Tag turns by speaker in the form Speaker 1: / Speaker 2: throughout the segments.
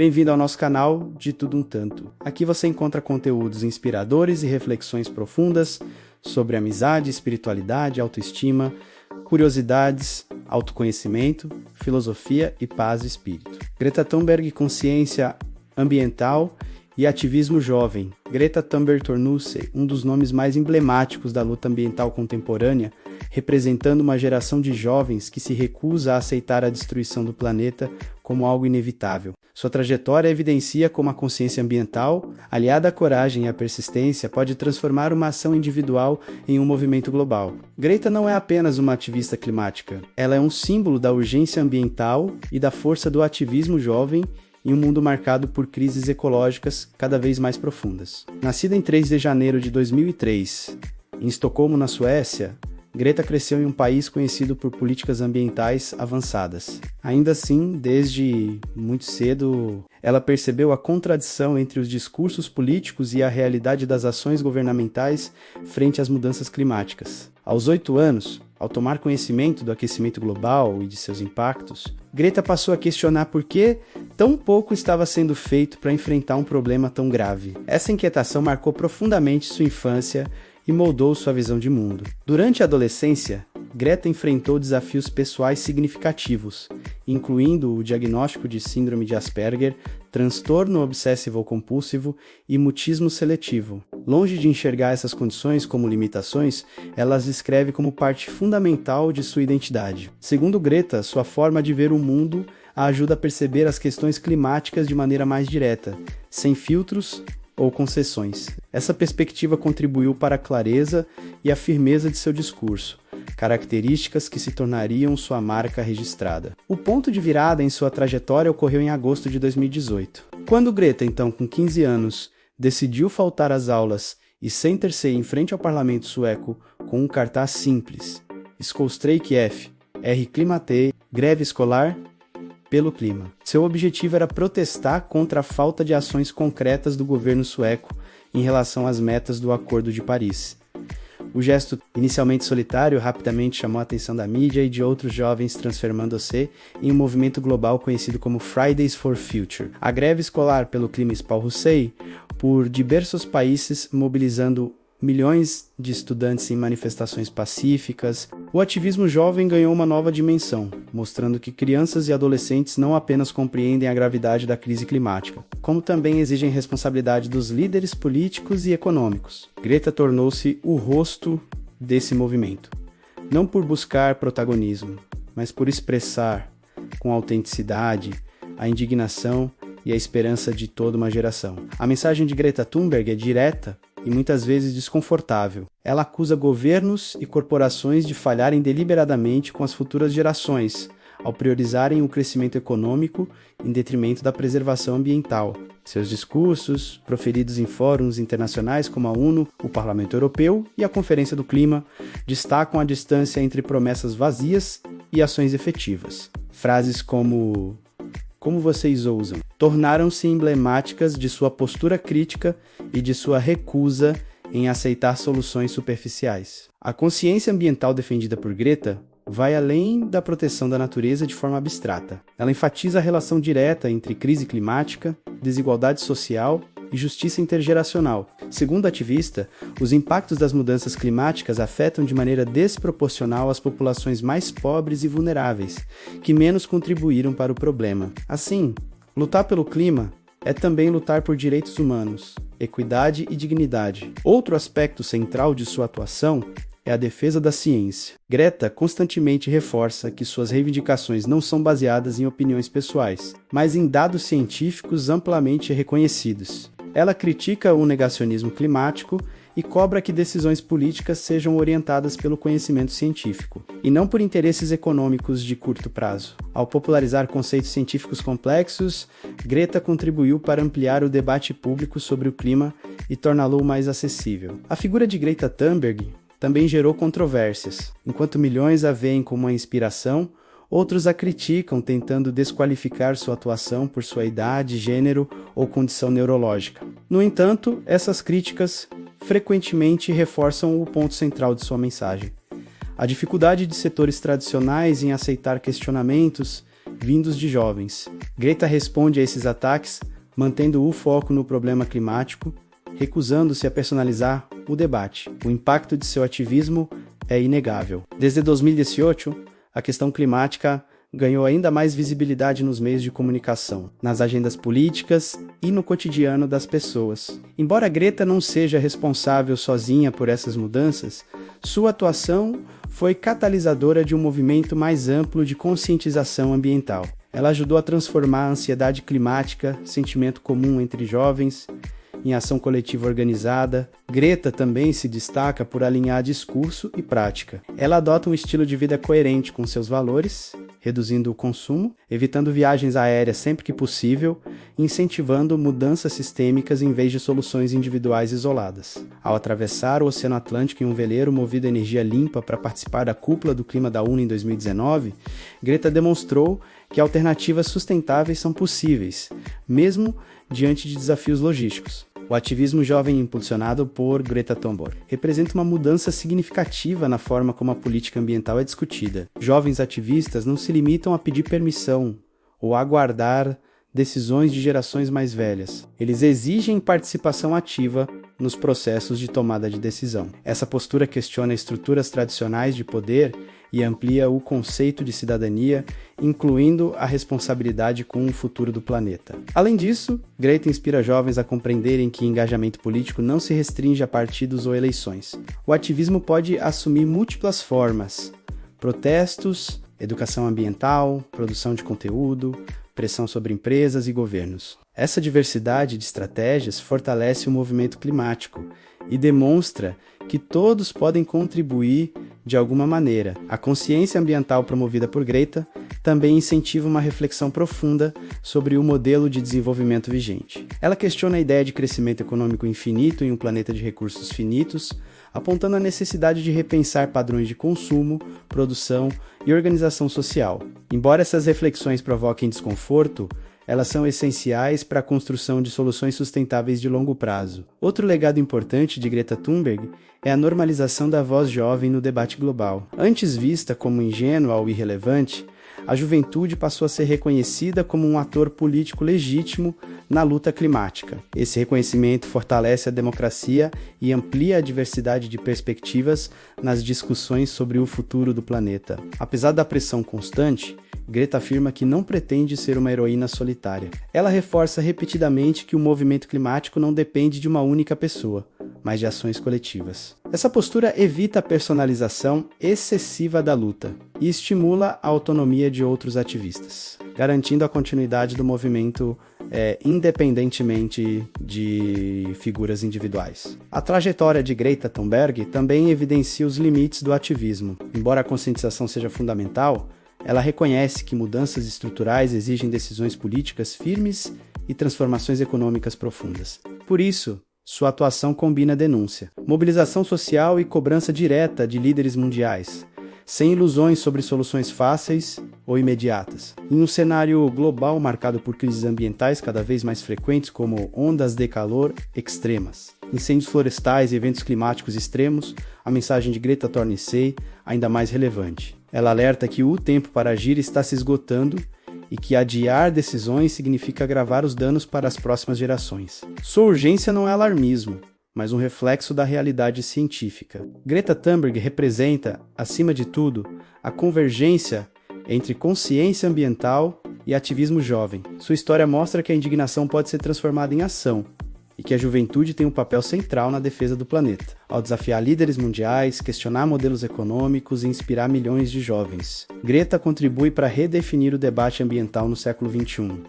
Speaker 1: Bem-vindo ao nosso canal De Tudo Um Tanto. Aqui você encontra conteúdos inspiradores e reflexões profundas sobre amizade, espiritualidade, autoestima, curiosidades, autoconhecimento, filosofia e paz de espírito. Greta Thunberg, consciência ambiental e ativismo jovem. Greta Thunberg tornou-se um dos nomes mais emblemáticos da luta ambiental contemporânea, representando uma geração de jovens que se recusa a aceitar a destruição do planeta como algo inevitável. Sua trajetória evidencia como a consciência ambiental, aliada à coragem e à persistência, pode transformar uma ação individual em um movimento global. Greta não é apenas uma ativista climática, ela é um símbolo da urgência ambiental e da força do ativismo jovem em um mundo marcado por crises ecológicas cada vez mais profundas. Nascida em 3 de janeiro de 2003, em Estocolmo, na Suécia, Greta cresceu em um país conhecido por políticas ambientais avançadas. Ainda assim, desde muito cedo, ela percebeu a contradição entre os discursos políticos e a realidade das ações governamentais frente às mudanças climáticas. Aos 8 anos, ao tomar conhecimento do aquecimento global e de seus impactos, Greta passou a questionar por que tão pouco estava sendo feito para enfrentar um problema tão grave. Essa inquietação marcou profundamente sua infância e moldou sua visão de mundo. Durante a adolescência, Greta enfrentou desafios pessoais significativos, incluindo o diagnóstico de síndrome de Asperger, transtorno obsessivo-compulsivo e mutismo seletivo. Longe de enxergar essas condições como limitações, ela as descreve como parte fundamental de sua identidade. Segundo Greta, sua forma de ver o mundo a ajuda a perceber as questões climáticas de maneira mais direta, sem filtros ou concessões. Essa perspectiva contribuiu para a clareza e a firmeza de seu discurso, características que se tornariam sua marca registrada. O ponto de virada em sua trajetória ocorreu em agosto de 2018. Quando Greta, então com 15 anos, decidiu faltar às aulas e sentar-se em frente ao parlamento sueco com um cartaz simples: Skolstrejk F, R Klimatei, greve escolar pelo clima. Seu objetivo era protestar contra a falta de ações concretas do governo sueco em relação às metas do Acordo de Paris. O gesto, inicialmente solitário, rapidamente chamou a atenção da mídia e de outros jovens, transformando-se em um movimento global conhecido como Fridays for Future. A greve escolar pelo clima espalhou-se por diversos países, mobilizando milhões de estudantes em manifestações pacíficas. O ativismo jovem ganhou uma nova dimensão, mostrando que crianças e adolescentes não apenas compreendem a gravidade da crise climática, como também exigem responsabilidade dos líderes políticos e econômicos. Greta tornou-se o rosto desse movimento, não por buscar protagonismo, mas por expressar, com autenticidade, a indignação e a esperança de toda uma geração. A mensagem de Greta Thunberg é direta e muitas vezes desconfortável. Ela acusa governos e corporações de falharem deliberadamente com as futuras gerações, ao priorizarem o crescimento econômico em detrimento da preservação ambiental. Seus discursos, proferidos em fóruns internacionais como a ONU, o Parlamento Europeu e a Conferência do Clima, destacam a distância entre promessas vazias e ações efetivas. Frases como vocês ousam, tornaram-se emblemáticas de sua postura crítica e de sua recusa em aceitar soluções superficiais. A consciência ambiental defendida por Greta vai além da proteção da natureza de forma abstrata. Ela enfatiza a relação direta entre crise climática, desigualdade social e justiça intergeracional. Segundo a ativista, os impactos das mudanças climáticas afetam de maneira desproporcional as populações mais pobres e vulneráveis, que menos contribuíram para o problema. Assim, lutar pelo clima é também lutar por direitos humanos, equidade e dignidade. Outro aspecto central de sua atuação é a defesa da ciência. Greta constantemente reforça que suas reivindicações não são baseadas em opiniões pessoais, mas em dados científicos amplamente reconhecidos. Ela critica o negacionismo climático e cobra que decisões políticas sejam orientadas pelo conhecimento científico, e não por interesses econômicos de curto prazo. Ao popularizar conceitos científicos complexos, Greta contribuiu para ampliar o debate público sobre o clima e torná-lo mais acessível. A figura de Greta Thunberg também gerou controvérsias. Enquanto milhões a veem como uma inspiração, outros a criticam, tentando desqualificar sua atuação por sua idade, gênero ou condição neurológica. No entanto, essas críticas frequentemente reforçam o ponto central de sua mensagem: a dificuldade de setores tradicionais em aceitar questionamentos vindos de jovens. Greta responde a esses ataques mantendo o foco no problema climático, recusando-se a personalizar o debate. O impacto de seu ativismo é inegável. Desde 2018, a questão climática ganhou ainda mais visibilidade nos meios de comunicação, nas agendas políticas e no cotidiano das pessoas. Embora Greta não seja responsável sozinha por essas mudanças, sua atuação foi catalisadora de um movimento mais amplo de conscientização ambiental. Ela ajudou a transformar a ansiedade climática, sentimento comum entre jovens, em ação coletiva organizada. Greta também se destaca por alinhar discurso e prática. Ela adota um estilo de vida coerente com seus valores, reduzindo o consumo, evitando viagens aéreas sempre que possível e incentivando mudanças sistêmicas em vez de soluções individuais isoladas. Ao atravessar o Oceano Atlântico em um veleiro movido a energia limpa para participar da Cúpula do Clima da ONU em 2019, Greta demonstrou que alternativas sustentáveis são possíveis, mesmo diante de desafios logísticos. O ativismo jovem impulsionado por Greta Thunberg representa uma mudança significativa na forma como a política ambiental é discutida. Jovens ativistas não se limitam a pedir permissão ou a aguardar decisões de gerações mais velhas. Eles exigem participação ativa nos processos de tomada de decisão. Essa postura questiona estruturas tradicionais de poder e amplia o conceito de cidadania, incluindo a responsabilidade com o futuro do planeta. Além disso, Greta inspira jovens a compreenderem que engajamento político não se restringe a partidos ou eleições. O ativismo pode assumir múltiplas formas: protestos, educação ambiental, produção de conteúdo, pressão sobre empresas e governos. Essa diversidade de estratégias fortalece o movimento climático e demonstra que todos podem contribuir de alguma maneira. A consciência ambiental promovida por Greta também incentiva uma reflexão profunda sobre o modelo de desenvolvimento vigente. Ela questiona a ideia de crescimento econômico infinito em um planeta de recursos finitos, apontando a necessidade de repensar padrões de consumo, produção e organização social. Embora essas reflexões provoquem desconforto, elas são essenciais para a construção de soluções sustentáveis de longo prazo. Outro legado importante de Greta Thunberg é a normalização da voz jovem no debate global. Antes vista como ingênua ou irrelevante, a juventude passou a ser reconhecida como um ator político legítimo na luta climática. Esse reconhecimento fortalece a democracia e amplia a diversidade de perspectivas nas discussões sobre o futuro do planeta. Apesar da pressão constante, Greta afirma que não pretende ser uma heroína solitária. Ela reforça repetidamente que o movimento climático não depende de uma única pessoa, mas de ações coletivas. Essa postura evita a personalização excessiva da luta e estimula a autonomia de outros ativistas, garantindo a continuidade do movimento independentemente de figuras individuais. A trajetória de Greta Thunberg também evidencia os limites do ativismo. Embora a conscientização seja fundamental, ela reconhece que mudanças estruturais exigem decisões políticas firmes e transformações econômicas profundas. Por isso, sua atuação combina denúncia, mobilização social e cobrança direta de líderes mundiais, sem ilusões sobre soluções fáceis ou imediatas. Em um cenário global marcado por crises ambientais cada vez mais frequentes, como ondas de calor extremas, incêndios florestais e eventos climáticos extremos, a mensagem de Greta torna-se ainda mais relevante. Ela alerta que o tempo para agir está se esgotando e que adiar decisões significa agravar os danos para as próximas gerações. Sua urgência não é alarmismo, mas um reflexo da realidade científica. Greta Thunberg representa, acima de tudo, a convergência entre consciência ambiental e ativismo jovem. Sua história mostra que a indignação pode ser transformada em ação e que a juventude tem um papel central na defesa do planeta, ao desafiar líderes mundiais, questionar modelos econômicos e inspirar milhões de jovens. Greta contribui para redefinir o debate ambiental no século XXI.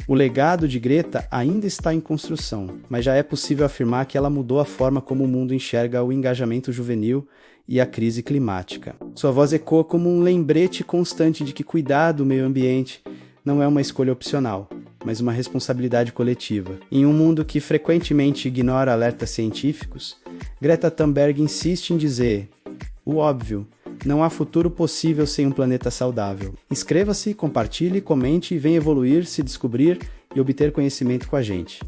Speaker 1: O legado de Greta ainda está em construção, mas já é possível afirmar que ela mudou a forma como o mundo enxerga o engajamento juvenil e a crise climática. Sua voz ecoa como um lembrete constante de que cuidar do meio ambiente não é uma escolha opcional, mas uma responsabilidade coletiva. Em um mundo que frequentemente ignora alertas científicos, Greta Thunberg insiste em dizer o óbvio: não há futuro possível sem um planeta saudável. Inscreva-se, compartilhe, comente e venha evoluir, se descobrir e obter conhecimento com a gente.